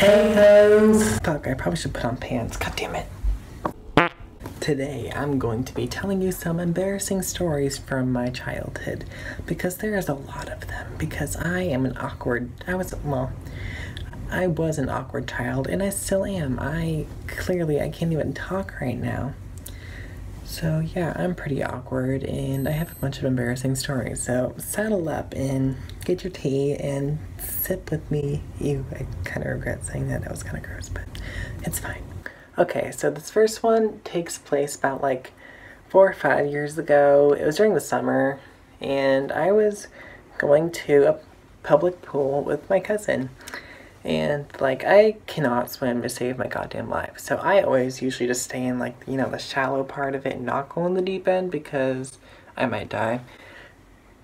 Hey hoes! Fuck, I probably should put on pants. God damn it. Today, I'm going to be telling you some embarrassing stories from my childhood. Because there is a lot of them. Because I was an awkward child, and I still am. I can't even talk right now. So yeah, I'm pretty awkward, and I have a bunch of embarrassing stories. So saddle up and get your tea and sip with me. I kind of regret saying that. That was kind of gross, but it's fine. Okay, so this first one takes place about like 4 or 5 years ago. It was during the summer, and I was going to a public pool with my cousin. And, like, I cannot swim to save my goddamn life. So I always usually just stay in, like, you know, the shallow part of it and not go in the deep end because I might die.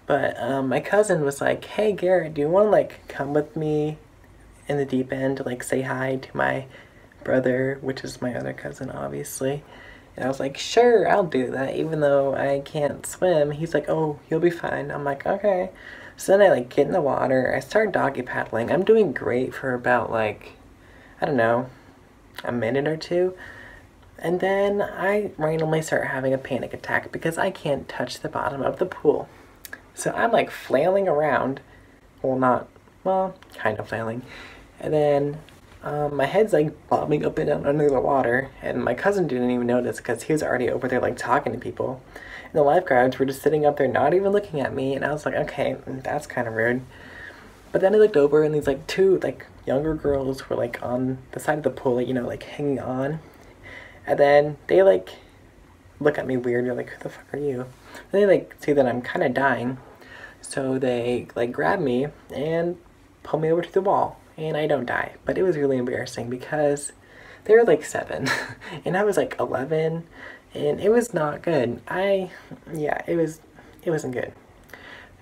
But my cousin was like, hey, Garrett, do you want to, like, come with me in the deep end to, like, say hi to my brother, which is my other cousin, obviously. And I was like, sure, I'll do that, even though I can't swim. He's like, oh, you'll be fine. I'm like, okay. So then I, like, get in the water. I start doggy paddling. I'm doing great for about, like, I don't know, a minute or two. And then I randomly start having a panic attack because I can't touch the bottom of the pool. So I'm, like, flailing around. Well, kind of flailing. And then my head's, like, bobbing up and down under the water. And my cousin didn't even notice because he was already over there, like, talking to people. And the lifeguards were just sitting up there not even looking at me, and I was like, okay, that's kind of rude. But then I looked over, and these, like, two, like, younger girls were, like, on the side of the pool, like, you know, like, hanging on. And then they, like, look at me weird. They're like, who the fuck are you? And they, like, see that I'm kind of dying. So they, like, grab me and pull me over to the wall, and I don't die. But it was really embarrassing because they were, like, 7, and I was, like, 11. And it was not good. It wasn't good.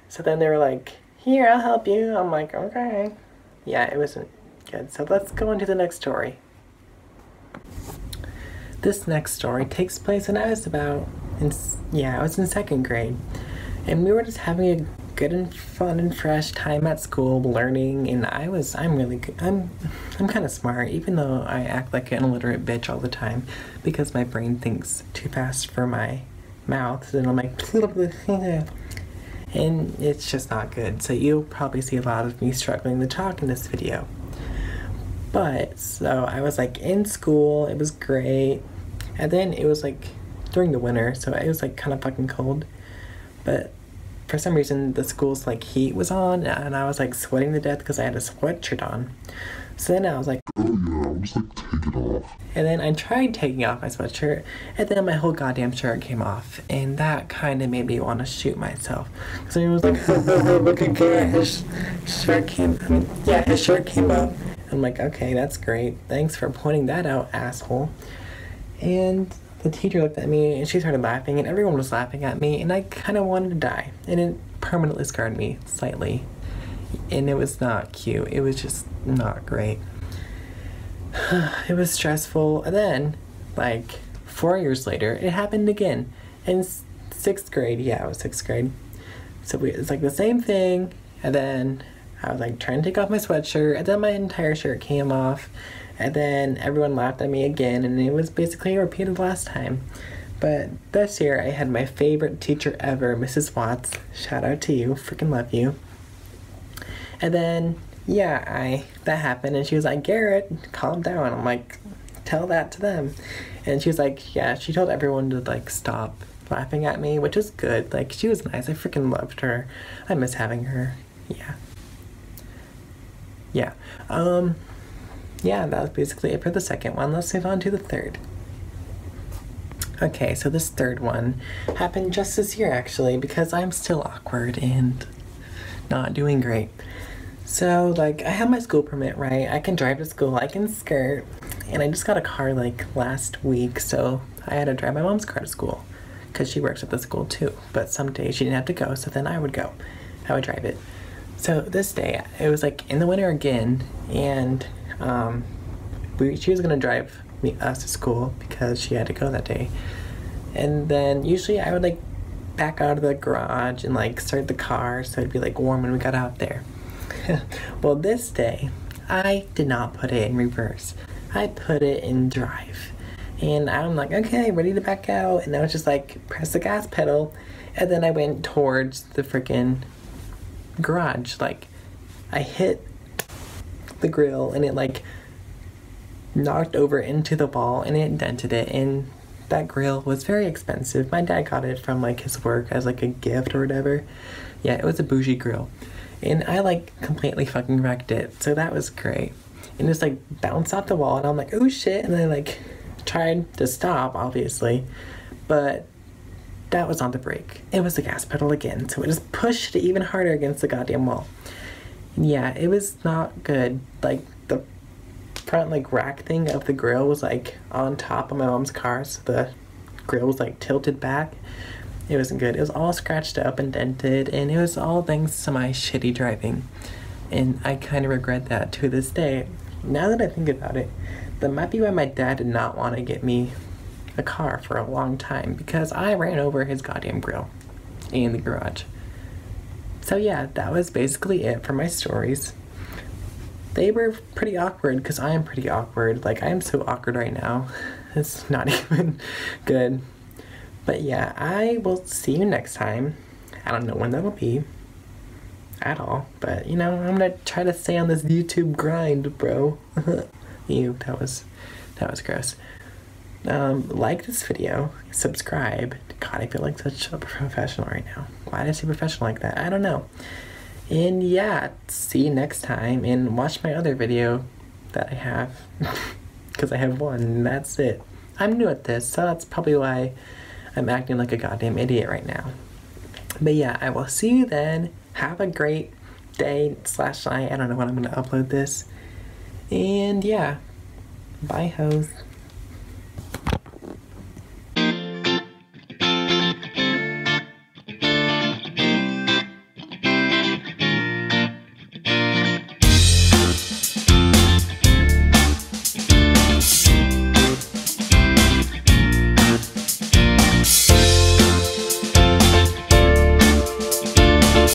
So then they were like, here, I'll help you. I'm like, okay. Yeah, it wasn't good. So let's go on to the next story. This next story takes place when I was I was in 2nd grade. And we were just having a good and fun and fresh time at school learning, and I'm really good. I'm kind of smart, even though I act like an illiterate bitch all the time because my brain thinks too fast for my mouth, and I'm like and it's just not good. So you'll probably see a lot of me struggling to talk in this video. But so I was like in school, it was great, and then it was like during the winter, so it was like kind of fucking cold, but for some reason, the school's, like, heat was on, and I was, like, sweating to death because I had a sweatshirt on. So then I was like, oh yeah, I'll just, like, take it off. And then I tried taking off my sweatshirt, and then my whole goddamn shirt came off, and that kind of made me want to shoot myself. So he was like, look at Garrett, his shirt came up. I'm like, okay, that's great. Thanks for pointing that out, asshole. And the teacher looked at me, and she started laughing, and everyone was laughing at me, and I kind of wanted to die. And it permanently scarred me slightly. And it was not cute. It was just not great. It was stressful. And then, like, 4 years later, it happened again. In 6th grade. Yeah, it was 6th grade. So it's like the same thing. And then I was, like, trying to take off my sweatshirt, and then my entire shirt came off. And then everyone laughed at me again, and it was basically repeated last time. But this year, I had my favorite teacher ever, Mrs. Watts. Shout out to you. Freaking love you. And then, yeah, that happened, and she was like, Garrett, calm down. I'm like, tell that to them. And she was like, yeah, she told everyone to, like, stop laughing at me, which is good. Like, she was nice. I freaking loved her. I miss having her. Yeah. Yeah, that was basically it for the second one. Let's move on to the third. Okay, so this third one happened just this year, actually, because I'm still awkward and not doing great. So, like, I have my school permit, right? I can drive to school, I can skirt, and I just got a car, like, last week, so I had to drive my mom's car to school, because she works at the school, too. But some days she didn't have to go, so then I would go. I would drive it. So this day, it was, like, in the winter again, and she was gonna drive us to school because she had to go that day. And then usually I would, like, back out of the garage and, like, start the car so it'd be, like, warm when we got out there. Well, this day I did not put it in reverse. I put it in drive. And I'm like, okay, ready to back out. And I was just like, press the gas pedal. And then I went towards the freaking garage. Like, I hit the grill and it like knocked over into the wall and it dented it. And that grill was very expensive. My dad got it from like his work as like a gift or whatever. Yeah, it was a bougie grill. And I like completely fucking wrecked it. So that was great. And just like bounced off the wall and I'm like, oh shit. And I like tried to stop, obviously. But that was on the brake. It was the gas pedal again. So it just pushed it even harder against the goddamn wall. And yeah, it was not good. Like the front like rack thing of the grill was like on top of my mom's car. So the grill was like tilted back. It wasn't good. It was all scratched up and dented, and it was all thanks to my shitty driving. And I kind of regret that to this day. Now that I think about it, that might be why my dad did not want to get me a car for a long time, because I ran over his goddamn grill in the garage. So yeah, that was basically it for my stories. They were pretty awkward because I am pretty awkward. Like, I am so awkward right now. It's not even good. But yeah, I will see you next time. I don't know when that'll be at all, but you know, I'm gonna try to stay on this YouTube grind, bro. Ew, that was gross. Like this video, subscribe. God, I feel like such a professional right now. Why did I say professional like that? I don't know. And yeah, see you next time, and watch my other video that I have, because I have one, and that's it. I'm new at this, so that's probably why I'm acting like a goddamn idiot right now. But yeah, I will see you then. Have a great day / night. I don't know when I'm going to upload this. And yeah, bye hoes.